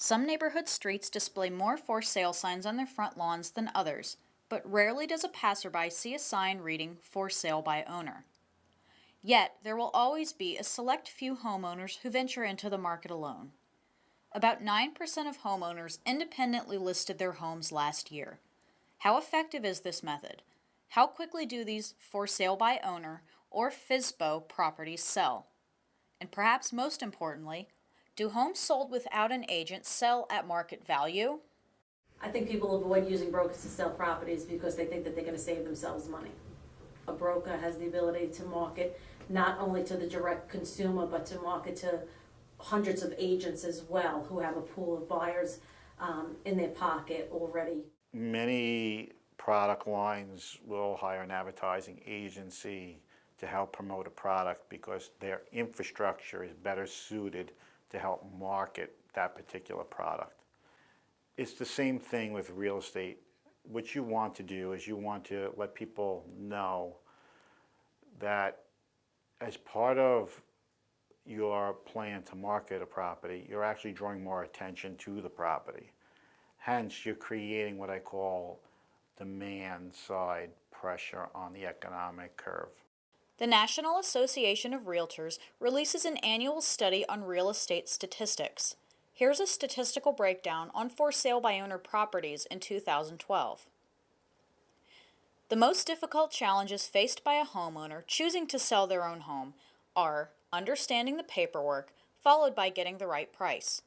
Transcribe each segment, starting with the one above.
Some neighborhood streets display more for sale signs on their front lawns than others, but rarely does a passerby see a sign reading "For Sale by Owner." Yet, there will always be a select few homeowners who venture into the market alone. About 9% of homeowners independently listed their homes last year. How effective is this method? How quickly do these "For Sale by Owner" or FSBO properties sell? And perhaps most importantly, do homes sold without an agent sell at market value? I think people avoid using brokers to sell properties because they think that they're going to save themselves money. A broker has the ability to market not only to the direct consumer, but to market to hundreds of agents as well who have a pool of buyers in their pocket already. Many product lines will hire an advertising agency to help promote a product because their infrastructure is better suited to help market that particular product. It's the same thing with real estate. What you want to do is you want to let people know that as part of your plan to market a property, you're actually drawing more attention to the property. Hence, you're creating what I call demand side pressure on the economic curve. The National Association of Realtors releases an annual study on real estate statistics. Here's a statistical breakdown on for sale by owner properties in 2012. The most difficult challenges faced by a homeowner choosing to sell their own home are understanding the paperwork, followed by getting the right price.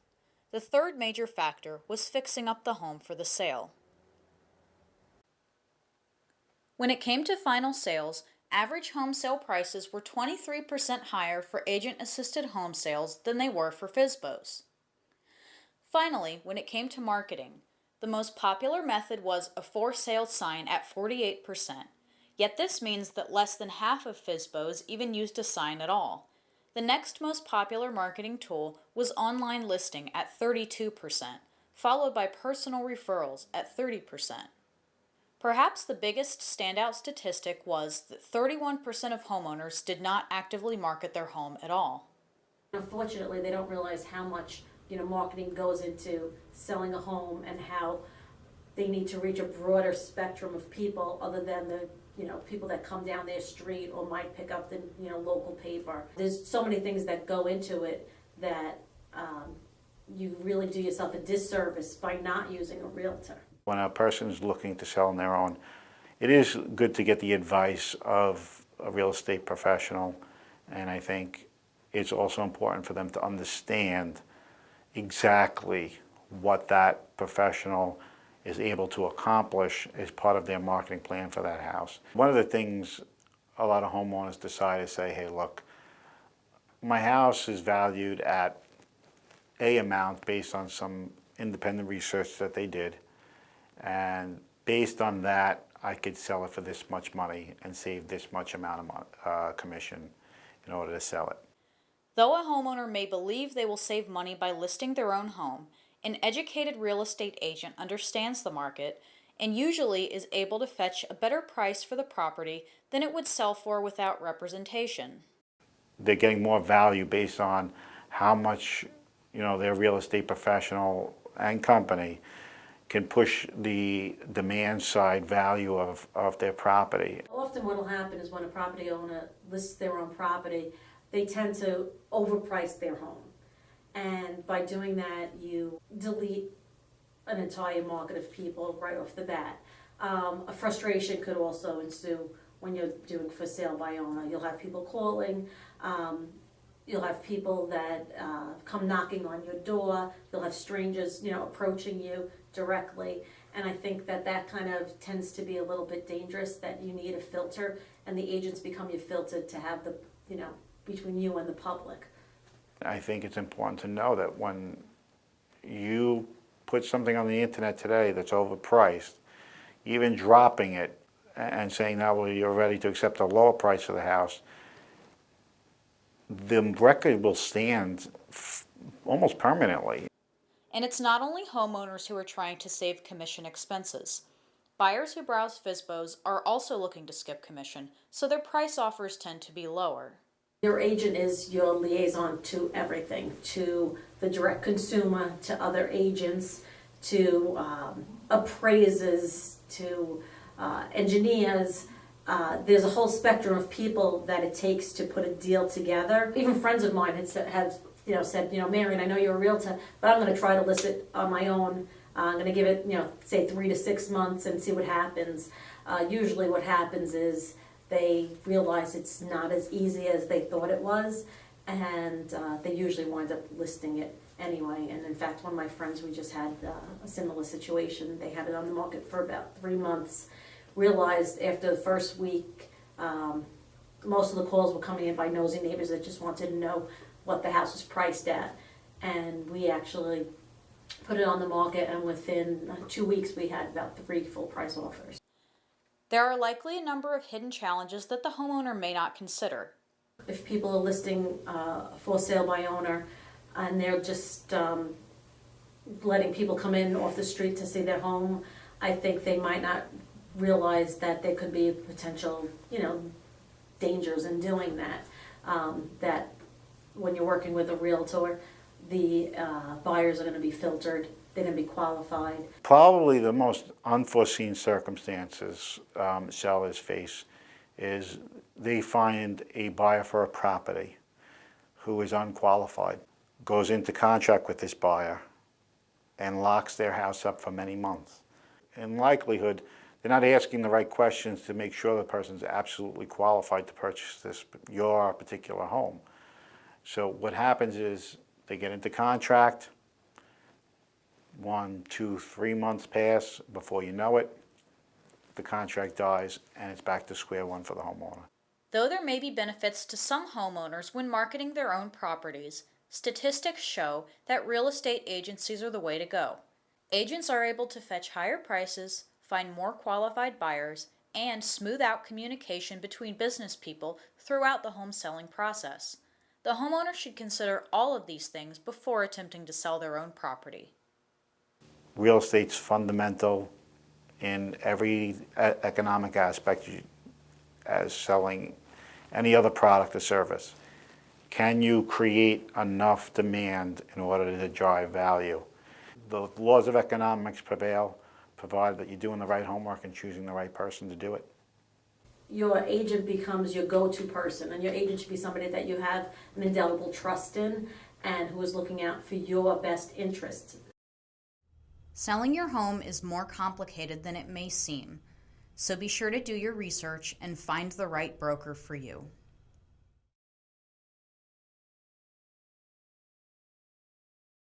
The third major factor was fixing up the home for the sale. When it came to final sales, average home sale prices were 23% higher for agent-assisted home sales than they were for FSBOs. Finally, when it came to marketing, the most popular method was a for sale sign at 48%, yet this means that less than half of FSBOs even used a sign at all. The next most popular marketing tool was online listing at 32%, followed by personal referrals at 30%. Perhaps the biggest standout statistic was that 31% of homeowners did not actively market their home at all. Unfortunately, they don't realize how much marketing goes into selling a home and how they need to reach a broader spectrum of people other than the people that come down their street or might pick up the local paper. There's so many things that go into it that you really do yourself a disservice by not using a realtor. When a person is looking to sell on their own, it is good to get the advice of a real estate professional, and I think it's also important for them to understand exactly what that professional is able to accomplish as part of their marketing plan for that house. One of the things a lot of homeowners decide is say, hey, look, my house is valued at a amount based on some independent research that they did, and based on that, I could sell it for this much money and save this much amount of commission in order to sell it. Though a homeowner may believe they will save money by listing their own home, an educated real estate agent understands the market and usually is able to fetch a better price for the property than it would sell for without representation. They're getting more value based on how much their real estate professional and company can push the demand side value of their property. Often what will happen is when a property owner lists their own property, they tend to overprice their home. And by doing that, you delete an entire market of people right off the bat. A frustration could also ensue when you're doing for sale by owner. You'll have people calling, you'll have people that come knocking on your door, you'll have strangers approaching you directly. And I think that kind of tends to be a little bit dangerous, that you need a filter, and the agents become your filter to have the, between you and the public. I think it's important to know that when you put something on the internet today that's overpriced, even dropping it and saying now, well, you're ready to accept a lower price of the house, the record will stand almost permanently. And it's not only homeowners who are trying to save commission expenses. Buyers who browse FSBOs are also looking to skip commission, so their price offers tend to be lower. Your agent is your liaison to everything, to the direct consumer to other agents to appraisers to engineers. There's a whole spectrum of people that it takes to put a deal together. Even friends of mine said, MaryAnn, I know you're a realtor, but I'm going to try to list it on my own. I'm going to give it, say 3 to 6 months and see what happens. Usually what happens is they realize it's not as easy as they thought it was, and they usually wind up listing it anyway. And in fact, one of my friends, we just had a similar situation. They had it on the market for about 3 months, realized after the first week, most of the calls were coming in by nosy neighbors that just wanted to know what the house was priced at. And we actually put it on the market, and within 2 weeks we had about 3 full price offers. There are likely a number of hidden challenges that the homeowner may not consider. If people are listing for sale by owner and they're just letting people come in off the street to see their home, I think they might not realize that there could be potential, dangers in doing that. That when you're working with a realtor, the buyers are going to be filtered, they're going to be qualified. Probably the most unforeseen circumstances sellers face is they find a buyer for a property who is unqualified, goes into contract with this buyer, and locks their house up for many months. In likelihood, they're not asking the right questions to make sure the person's absolutely qualified to purchase your particular home. So what happens is they get into contract, 1, 2, 3 months pass, before you know it, the contract dies and it's back to square one for the homeowner. Though there may be benefits to some homeowners when marketing their own properties, statistics show that real estate agencies are the way to go. Agents are able to fetch higher prices, find more qualified buyers, and smooth out communication between business people throughout the home selling process. The homeowner should consider all of these things before attempting to sell their own property. Real estate's fundamental in every economic aspect as selling any other product or service. Can you create enough demand in order to drive value? The laws of economics prevail, provided that you're doing the right homework and choosing the right person to do it. Your agent becomes your go-to person, and your agent should be somebody that you have an indelible trust in and who is looking out for your best interests. Selling your home is more complicated than it may seem, so be sure to do your research and find the right broker for you.